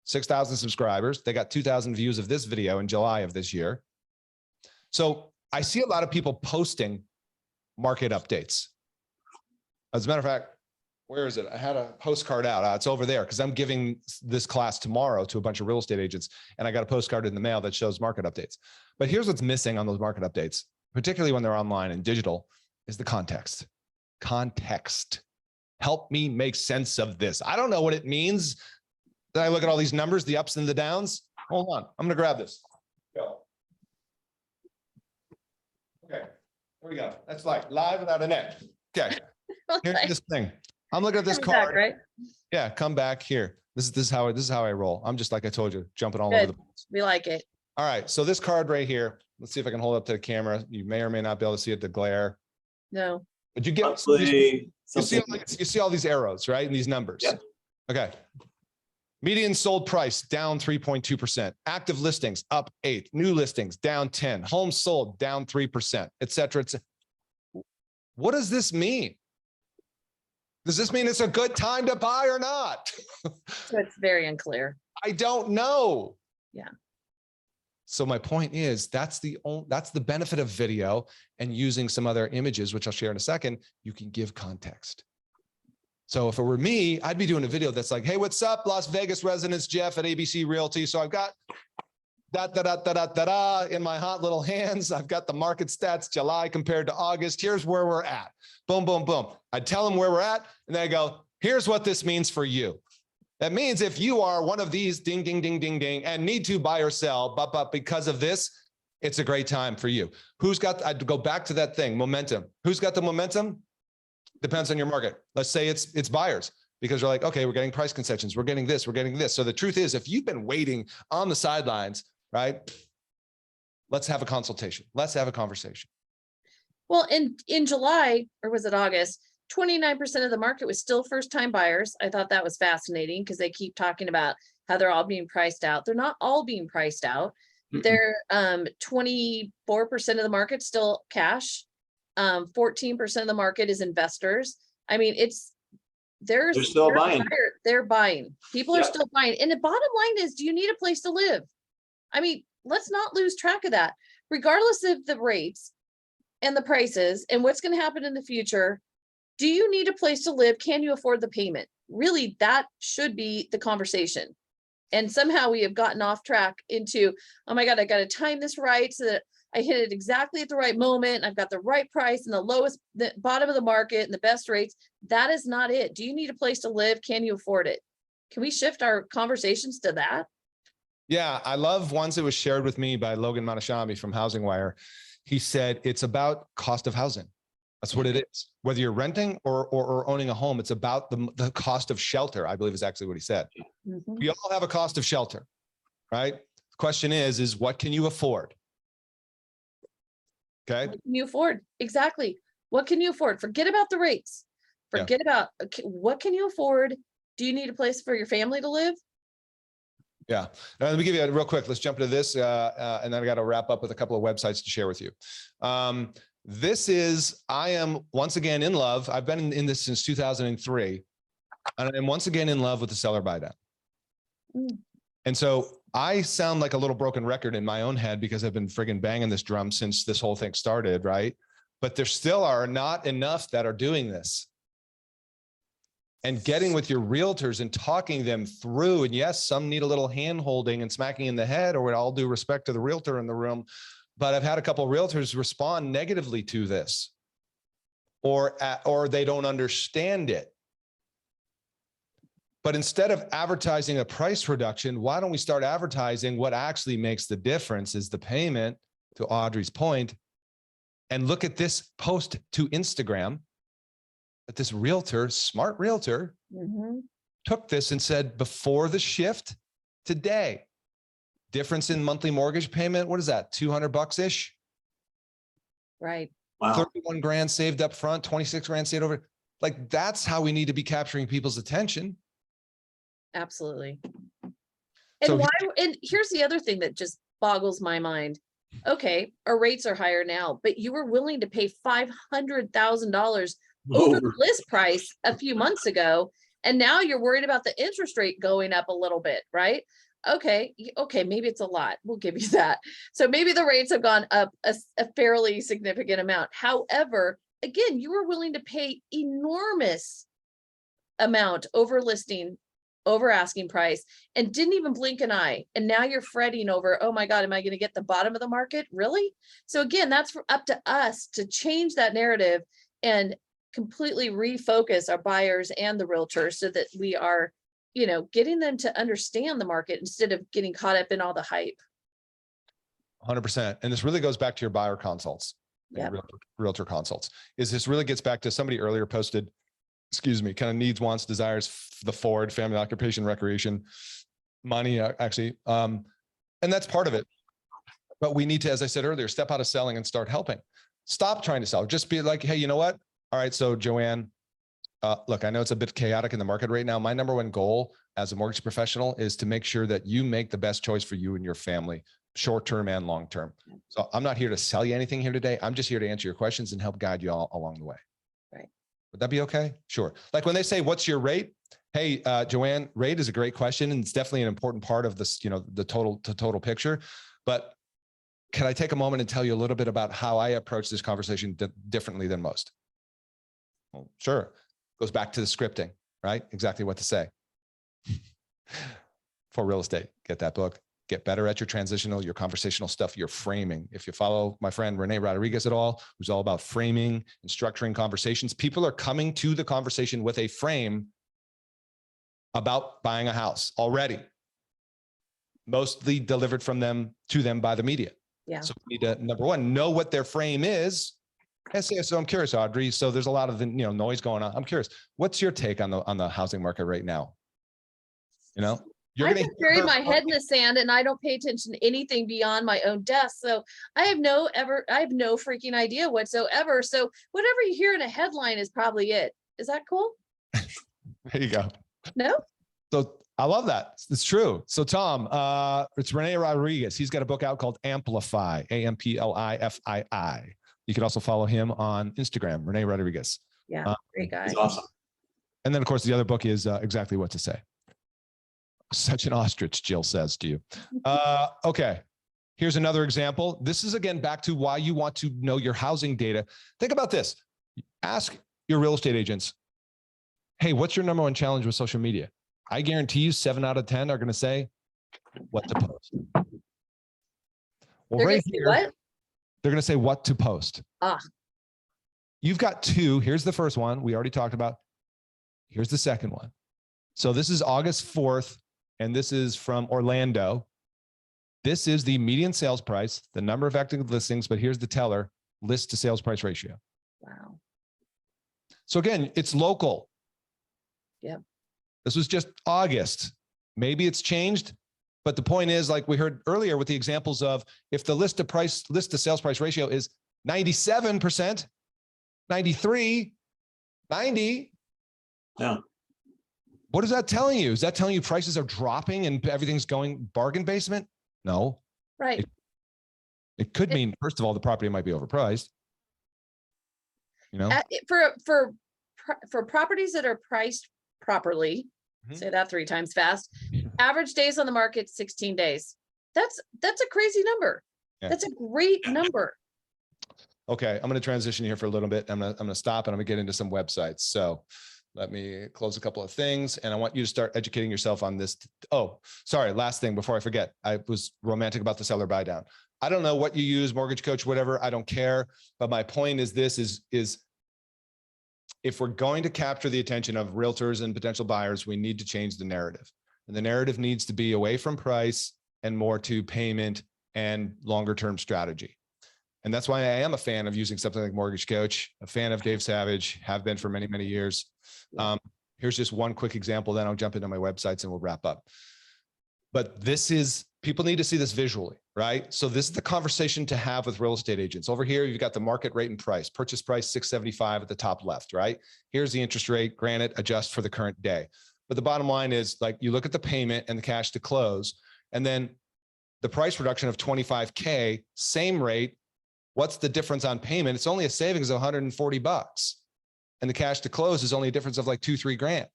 6,000 subscribers. They got 2,000 views of this video in July of this year. So I see a lot of people posting market updates. As a matter of fact, where is it? I had a postcard out. It's over there because I'm giving this class tomorrow to a bunch of real estate agents, and I got a postcard in the mail that shows market updates. But here's what's missing on those market updates, particularly when they're online and digital, is the context. Context. Help me make sense of this. I don't know what it means. Then I look at all these numbers, the ups and the downs. Hold on. I'm going to grab this. Go. Okay. There we go. That's like live without a net. Okay. Here's this thing. I'm looking at this card. Back, right? Yeah. Come back here. This is how I roll. I'm just like I told you, jumping all Good. over the place. We like it. All right. So this card right here, let's see if I can hold it up to the camera. You may or may not be able to see it, the glare. No. But you get, Hopefully you see all these arrows, right? And these numbers. Yeah. Okay. Median sold price down 3.2%. Active listings up 8. New listings down 10. Homes sold down 3%, et cetera. What does this mean? Does this mean it's a good time to buy or not? So it's very unclear. I don't know. Yeah. So my point is that's the benefit of video and using some other images, which I'll share in a second. You can give context. So if it were me, I'd be doing a video that's like, hey, what's up, Las Vegas residents, Geoff at ABC Realty. So I've got in my hot little hands. I've got the market stats, July compared to August. Here's where we're at. Boom, boom, boom. I'd tell them where we're at. And then I go, here's what this means for you. That means if you are one of these ding, ding, ding, ding, ding, and need to buy or sell, but because of this, it's a great time for you. I'd go back to that thing, momentum. Who's got the momentum? Depends on your market. Let's say it's buyers, because you're like, okay, we're getting price concessions. We're getting this, we're getting this. So the truth is, if you've been waiting on the sidelines, right? Let's have a consultation. Let's have a conversation. Well, in July, or was it August, 29% of the market was still first-time buyers. I thought that was fascinating because they keep talking about how they're all being priced out. They're not all being priced out. Mm-mm. They're 24% of the market still cash. 14% of the market is investors. I mean, They're still buying. They're buying. People are Yep. still buying. And the bottom line is, do you need a place to live? I mean, let's not lose track of that. Regardless of the rates and the prices and what's going to happen in the future, do you need a place to live? Can you afford the payment? Really, that should be the conversation. And somehow we have gotten off track into, oh my God, I got to time this right so that I hit it exactly at the right moment. I've got the right price and the bottom of the market and the best rates. That is not it. Do you need a place to live? Can you afford it? Can we shift our conversations to that? Yeah, I love ones that was shared with me by Logan Manashami from Housing Wire. He said it's about cost of housing. That's what it is. Whether you're renting or owning a home, it's about the cost of shelter, I believe is actually what he said. Mhm. We all have a cost of shelter, right? The question is what can you afford? Okay. What can you afford? Exactly. What can you afford? Forget about the rates. Yeah. Forget about what can you afford? Do you need a place for your family to live? Yeah. Now, let me give you a real quick. Let's jump into this. And then I got to wrap up with a couple of websites to share with you. I am once again in love. I've been in this since 2003. And I'm once again in love with the seller buy down. Mm. And so I sound like a little broken record in my own head because I've been friggin' banging this drum since this whole thing started, right? But there still are not enough that are doing this. And getting with your realtors and talking them through, and yes, some need a little hand holding and smacking in the head, or with all due respect to the realtor in the room. But I've had a couple of realtors respond negatively to this, or they don't understand it. But instead of advertising a price reduction, why don't we start advertising what actually makes the difference is the payment, to Audrey's point, and look at this post to Instagram that this realtor, smart realtor, Mhm. took this and said, before the shift today, difference in monthly mortgage payment, what is that, $200-ish? Right. Wow. 31 grand saved up front, 26 grand saved over. Like, that's how we need to be capturing people's attention. Absolutely. And So and here's the other thing that just boggles my mind. Okay, our rates are higher now, but you were willing to pay $500,000 over the list price a few months ago. And now you're worried about the interest rate going up a little bit, right? Okay, maybe it's a lot. We'll give you that. So maybe the rates have gone up a fairly significant amount. However, again, you were willing to pay enormous amount over listing, over asking price, and didn't even blink an eye. And now you're fretting over, oh my God, am I going to get the bottom of the market? Really? So again, that's up to us to change that narrative and completely refocus our buyers and the realtors so that we are, getting them to understand the market instead of getting caught up in all the hype. 100%. And this really goes back to your buyer consults, and Yep. realtor consults. This really gets back to somebody earlier posted, kind of needs, wants, desires, the Ford, family, occupation, recreation, money, actually. And that's part of it. But we need to, as I said earlier, step out of selling and start helping. Stop trying to sell. Just be like, hey, you know what? All right, so Joanne, look, I know it's a bit chaotic in the market right now. My number one goal as a mortgage professional is to make sure that you make the best choice for you and your family, short-term and long-term. So I'm not here to sell you anything here today. I'm just here to answer your questions and help guide you all along the way. Right. Would that be okay? Sure. Like when they say, what's your rate? Hey, Joanne, rate is a great question. And it's definitely an important part of this, the total picture. But can I take a moment and tell you a little bit about how I approach this conversation differently than most? Well, sure. Goes back to the scripting, right? Exactly what to say. For real estate, get that book. Get better at your conversational stuff, your framing. If you follow my friend Renee Rodriguez at all, who's all about framing and structuring conversations, people are coming to the conversation with a frame about buying a house already, mostly delivered from them to them by the media. Yeah. So we need to, number one, know what their frame is. So I'm curious, Audrey. So there's a lot of noise going on. I'm curious, what's your take on the housing market right now? I just bury my head in the sand and I don't pay attention to anything beyond my own desk. So I have no freaking idea whatsoever. So whatever you hear in a headline is probably it. Is that cool? There you go. No? So I love that. It's true. So Tom, it's Rene Rodriguez. He's got a book out called Amplify, AMPLIFII. You can also follow him on Instagram, Rene Rodriguez. Yeah, great guy. It's awesome. And then of course the other book is Exactly What to Say. Such an ostrich, Jill says to you. Okay. Here's another example. This is again back to why you want to know your housing data. Think about this. Ask your real estate agents, hey, what's your number one challenge with social media? I guarantee you 7 out of 10 are going to say what to post. Well, They're right gonna say here, what? they're going to say what to post. Ah, You've got 2. Here's the first one we already talked about. Here's the second one. So this is August 4th, and this is from Orlando. This is the median sales price, the number of active listings, but here's the teller, list to sales price ratio. wow. So again, it's local. Yep. This was just August. Maybe it's changed, but the point is, like we heard earlier with the examples of if the list to sales price ratio is 97%, 93, 90. Yeah. What is that telling you? Is that telling you prices are dropping and everything's going bargain basement? No. Right. It could mean, first of all, the property might be overpriced. You know? For properties that are priced properly, Mhm. say that 3 times fast, average days on the market, 16 days. That's a crazy number. Yeah. That's a great number. Okay, I'm going to transition here for a little bit. I'm going to stop and I'm going to get into some websites. So let me close a couple of things and I want you to start educating yourself on this. Oh, sorry. Last thing before I forget, I was romantic about the seller buy down. I don't know what you use, mortgage coach, whatever. I don't care. But my point is this is if we're going to capture the attention of realtors and potential buyers, we need to change the narrative. And the narrative needs to be away from price and more to payment and longer term strategy. And that's why I am a fan of using something like Mortgage Coach, a fan of Dave Savage, have been for many, many years. Here's just one quick example, then I'll jump into my websites and we'll wrap up. But this is, people need to see this visually, right? So this is the conversation to have with real estate agents. Over here, you've got the market rate and price, purchase price 675 at the top left, right? Here's the interest rate, granted, adjust for the current day. But the bottom line is like, you look at the payment and the cash to close, and then the price reduction of 25K, same rate. What's the difference on payment? It's only a savings of $140. And the cash to close is only a difference of like $2-3 grand.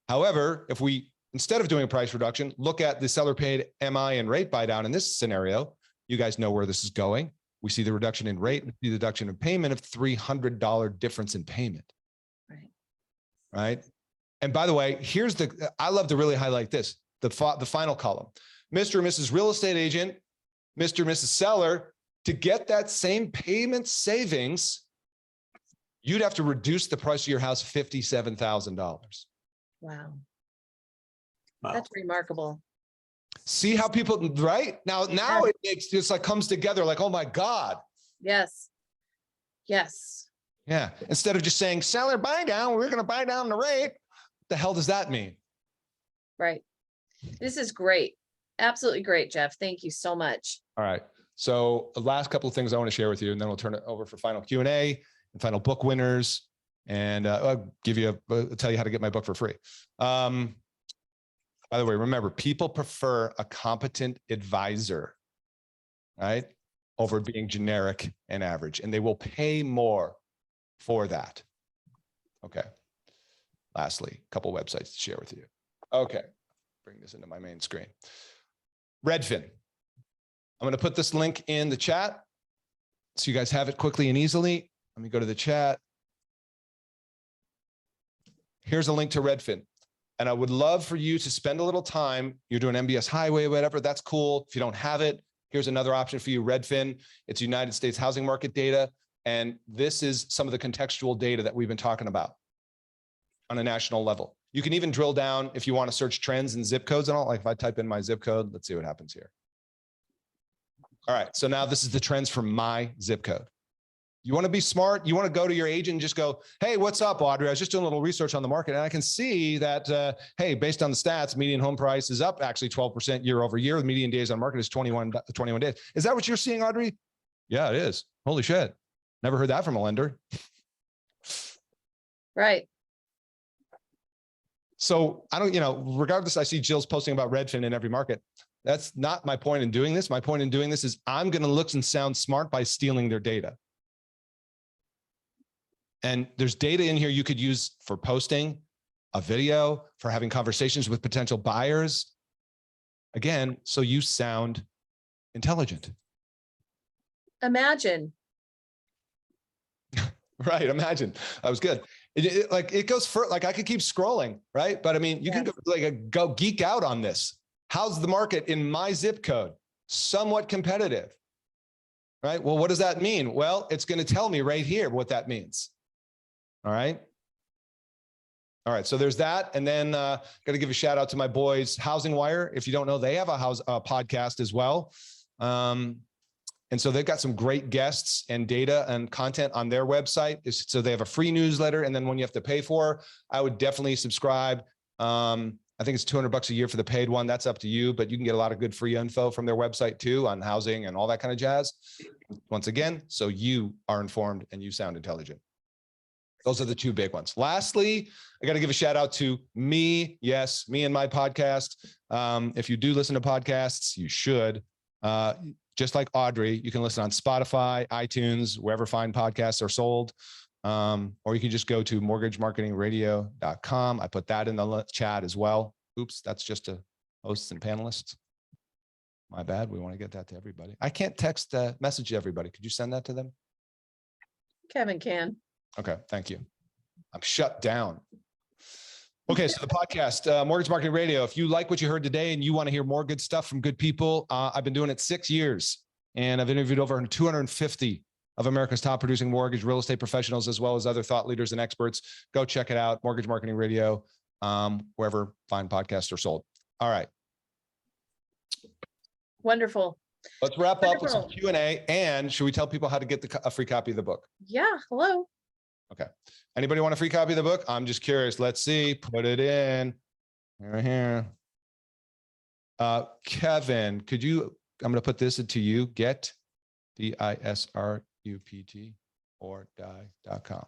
However, if we, instead of doing a price reduction, look at the seller paid MI and rate buy down in this scenario, you guys know where this is going. We see the reduction in rate, we see the reduction in payment of $300 difference in payment. Right. Right. And by the way, here's I love to really highlight this, the final column. Mr. and Mrs. Real Estate Agent, Mr. and Mrs. Seller, to get that same payment savings, you'd have to reduce the price of your house $57,000. Wow. Wow. That's remarkable. See how people, right? Now it makes just like comes together like, oh my God. Yes. Yes. Yeah. Instead of just saying seller buy down, we're going to buy down the rate. What the hell does that mean? Right. This is great. Absolutely great, Geoff. Thank you so much. All right. So the last couple of things I want to share with you, and then we'll turn it over for final Q&A and final book winners. And I'll give you tell you how to get my book for free. By the way, remember, people prefer a competent advisor, right? Over being generic and average, and they will pay more for that. Okay. Lastly, a couple websites to share with you. Okay. Bring this into my main screen. Redfin. I'm going to put this link in the chat so you guys have it quickly and easily. Let me go to the chat. Here's a link to Redfin. And I would love for you to spend a little time. You're doing MBS Highway, whatever, that's cool. If you don't have it, here's another option for you, Redfin. It's United States housing market data. And this is some of the contextual data that we've been talking about on a national level. You can even drill down if you want to search trends and zip codes and all. Like if I type in my zip code, let's see what happens here. All right, so now this is the trends for my zip code. You want to be smart. You want to go to your agent and just go, hey, what's up, Audrey? I was just doing a little research on the market and I can see that, hey, based on the stats, median home price is up actually 12% year over year. The median days on market is 21 days. Is that what you're seeing, Audrey? Yeah, it is. Holy shit. Never heard that from a lender. Right. So I don't, regardless, I see Jill's posting about Redfin in every market. That's not my point in doing this. My point in doing this is I'm going to look and sound smart by stealing their data. And there's data in here you could use for posting a video, for having conversations with potential buyers. Again, so you sound intelligent. Imagine. Right. Imagine. That was good. It goes for, like, I could keep scrolling, right? But I mean, you can go geek out on this. How's the market in my zip code? Somewhat competitive, right? Well, what does that mean? Well, it's going to tell me right here what that means. All right. All right. So there's that. And then got to give a shout out to my boys, Housing Wire. If you don't know, they have a podcast as well. And so they've got some great guests and data and content on their website. So they have a free newsletter, and then one you have to pay for. I would definitely subscribe. I think it's $200 a year for the paid one. That's up to you, but you can get a lot of good free info from their website too on housing and all that kind of jazz. Once again, so you are informed and you sound intelligent. Those are the two big ones. Lastly, I got to give a shout out to me. Yes, me and my podcast. If you do listen to podcasts, you should. Just like Audrey, you can listen on Spotify, iTunes, wherever fine podcasts are sold. Or you can just go to mortgagemarketingradio.com. I put that in the chat as well. Oops, that's just to hosts and panelists. My bad. We want to get that to everybody. I can't text message everybody. Could you send that to them? Kevin can. Okay, thank you. I'm shut down. Okay, so the podcast, Mortgage Marketing Radio. If you like what you heard today and you want to hear more good stuff from good people, I've been doing it 6 years, and I've interviewed over 250 of America's top producing mortgage real estate professionals, as well as other thought leaders and experts. Go check it out, Mortgage Marketing Radio, wherever fine podcasts are sold. All right. Wonderful. Let's wrap up with some Q&A. And should we tell people how to get a free copy of the book? Yeah, hello. Okay. Anybody want a free copy of the book? I'm just curious. Let's see. Put it in right here. Kevin, could you, I'm going to put this into you, get DISRUPT or die.com.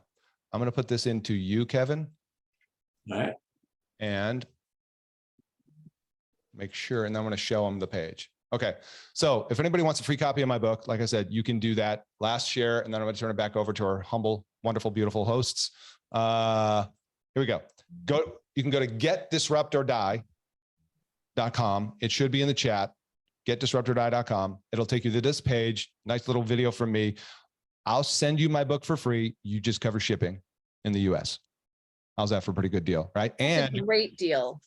I'm going to put this into you, Kevin. All right. And make sure, and I'm going to show them the page. Okay. So if anybody wants a free copy of my book, like I said, you can do that. Last share, and then I'm going to turn it back over to our humble, wonderful, beautiful hosts. Here we go. You can go to getdisruptordie.com. It should be in the chat. Getdisruptordie.com. It'll take you to this page. Nice little video from me. I'll send you my book for free. You just cover shipping in the US. How's that for a pretty good deal, right? That's a great deal.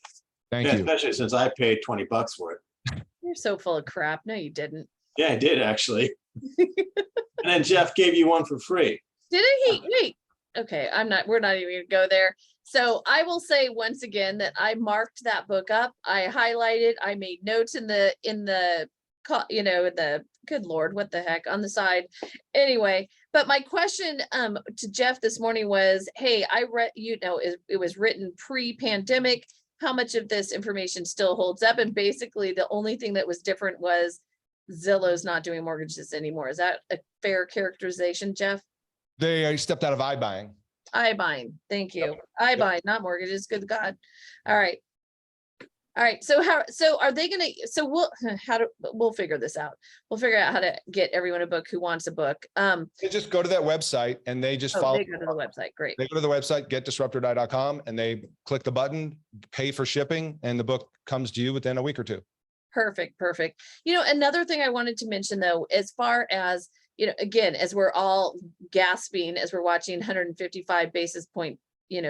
Thank Yeah, you. especially since I paid $20 for it. You're so full of crap. No, you didn't. Yeah, I did actually. And then Geoff gave you one for free. Didn't he? Wait. Okay, we're not even gonna go there. So I will say once again that I marked that book up. I highlighted, I made notes in the good Lord, what the heck, on the side. Anyway, but my question to Geoff this morning was, hey, I read, it was written pre-pandemic. How much of this information still holds up? And basically the only thing that was different was Zillow's not doing mortgages anymore. Is that a fair characterization, Geoff? They stepped out of iBuying. iBuying. Thank you. iBuying, not mortgages. Good God. All right. All right. So are they going to, so we'll figure this out. We'll figure out how to get everyone a book who wants a book. They just go to that website and they just follow. They go to the website. Great. They go to the website, getdisruptordie.com, and they click the button, pay for shipping, and the book comes to you within a week or two. Perfect. Perfect. Another thing I wanted to mention though, as far as, again, as we're all gasping, as we're watching 155 basis point,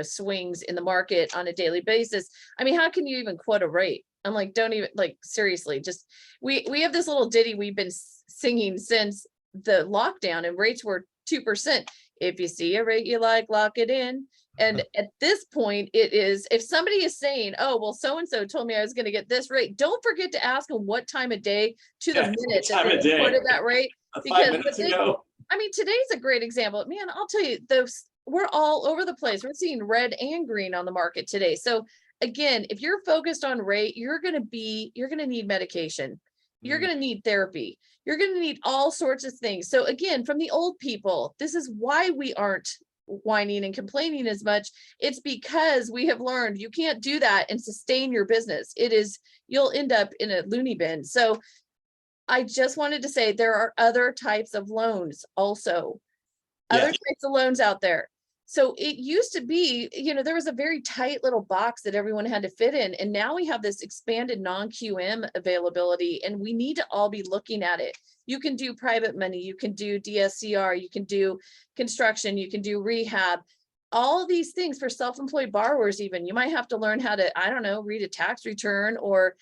swings in the market on a daily basis. I mean, how can you even quote a rate? I'm like, don't even, like, seriously, just, we have this little ditty we've been singing since the lockdown, and rates were 2%. If you see a rate you like, lock it in. And at this point, it is, if somebody is saying, oh, well, so-and-so told me I was going to get this rate, don't forget to ask them what time of day to the minute that they reported that rate. Because I mean, today's a great example. Man, I'll tell you, we're all over the place. We're seeing red and green on the market today. So again, if you're focused on rate, you're going to need medication. You're going to need therapy. You're going to need all sorts of things. So again, from the old people, this is why we aren't whining and complaining as much. It's because we have learned you can't do that and sustain your business. You'll end up in a loony bin. So I just wanted to say there are other types of loans also, other types of loans out there. So it used to be, there was a very tight little box that everyone had to fit in. And now we have this expanded non-QM availability, and we need to all be looking at it. You can do private money, you can do DSCR, you can do construction, you can do rehab, all these things for self-employed borrowers. Even you might have to learn how to, I don't know, read a tax return or,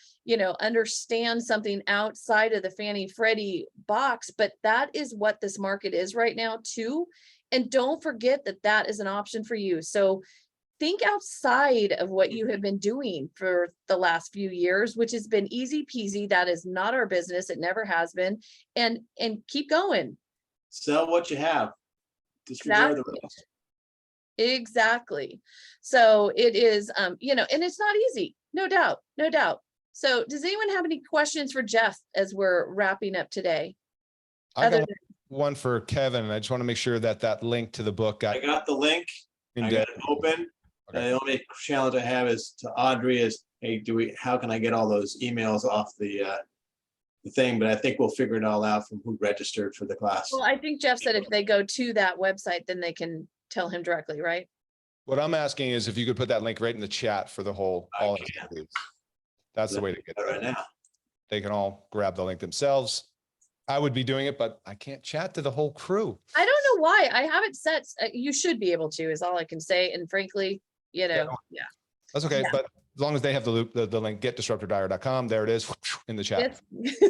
understand something outside of the Fannie Freddie box. But that is what this market is right now too. And don't forget that that is an option for you. So think outside of what you have been doing for the last few years, which has been easy peasy. That is not our business. It never has been. And keep going. Sell what you have. Disregard the rest. Exactly. So it is, and it's not easy. No doubt. No doubt. So does anyone have any questions for Geoff as we're wrapping up today? I got one for Kevin, and I just want to make sure that link to the book I got the link. I got it open. Okay. The only challenge I have is to Audrey is, hey, how can I get all those emails off the thing? But I think we'll figure it all out from who registered for the class. Well, I think Geoff said if they go to that website, then they can tell him directly, right? What I'm asking is if you could put that link right in the chat for the whole, all I can. activities. That's the way to get Right there. now. They can all grab the link themselves. I would be doing it, but I can't chat to the whole crew. I don't know why. I haven't set, you should be able to, is all I can say. And frankly, yeah. That's okay. Yeah. But as long as they have the link, getdisruptordire.com, there it is in the chat.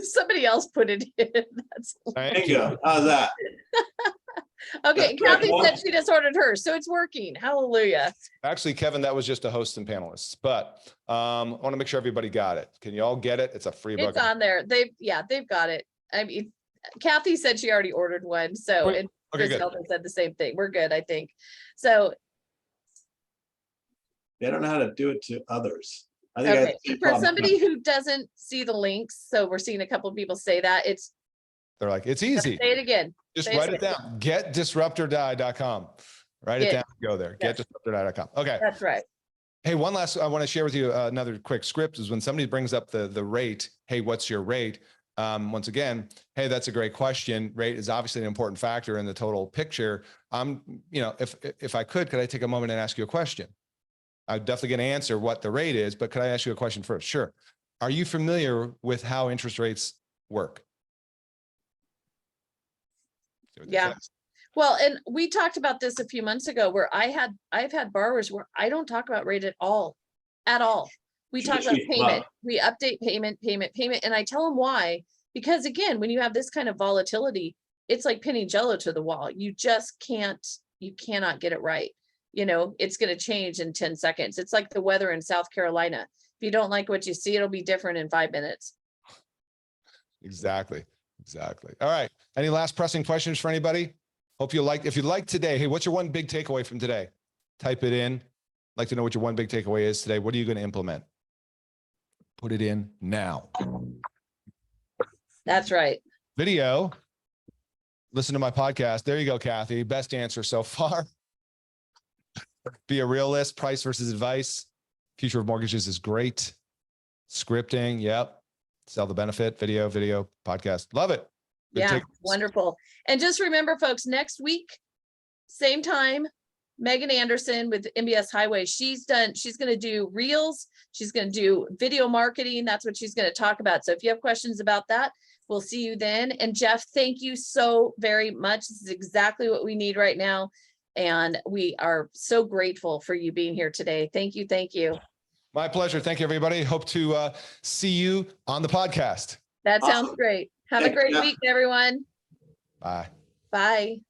Somebody else put it in. That's Thank Bingo. How's that? okay. Kathy said she just ordered hers, so it's working. Hallelujah. Actually, Kevin, that was just a host and panelists, but I want to make sure everybody got it. Can you all get it? It's a free book. It's on there. They've got it. I mean, Kathy said she already ordered one. So, and Chris Elton said the same thing. We're good, I think. So They don't know how to do it to others. I think okay. For somebody who doesn't see the links, so we're seeing a couple of people say that They're like, it's easy. Say it again. Just write it down. Getdisruptordie.com. Write it down. Go there. Yes. Getdisruptordie.com. Okay. That's right. Hey, one last, I want to share with you another quick script is when somebody brings up the rate. Hey, what's your rate? Once again, hey, that's a great question. Rate is obviously an important factor in the total picture. If I could I take a moment and ask you a question? I'm definitely going to answer what the rate is, but could I ask you a question first? Sure. Are you familiar with how interest rates work? Yeah. Well, and we talked about this a few months ago where I've had borrowers where I don't talk about rate at all. We talk about payment. We update payment. And I tell them why, because again, when you have this kind of volatility, it's like pinning Jello to the wall. You cannot get it right. It's going to change in 10 seconds. It's like the weather in South Carolina. If you don't like what you see, it'll be different in 5 minutes. Exactly. All right. Any last pressing questions for anybody? If you like today, hey, what's your one big takeaway from today? Type it in. I'd like to know what your one big takeaway is today. What are you going to implement? Put it in now. That's right. Video. Listen to my podcast. There you go, Kathy. Best answer so far. Be a realist. Price versus advice. Future of mortgages is great. Scripting. Yep. Sell the benefit. Video, podcast. Love it. Good Yeah. takeaways. Wonderful. And just remember, folks, next week, same time, Megan Anderson with MBS Highway. She's going to do reels. She's going to do video marketing. That's what she's going to talk about. So if you have questions about that, we'll see you then. And Geoff, thank you so very much. This is exactly what we need right now. And we are so grateful for you being here today. Thank you. Thank you. My pleasure. Thank you, everybody. Hope to see you on the podcast. That sounds great. Have a great week, everyone. Bye. Bye.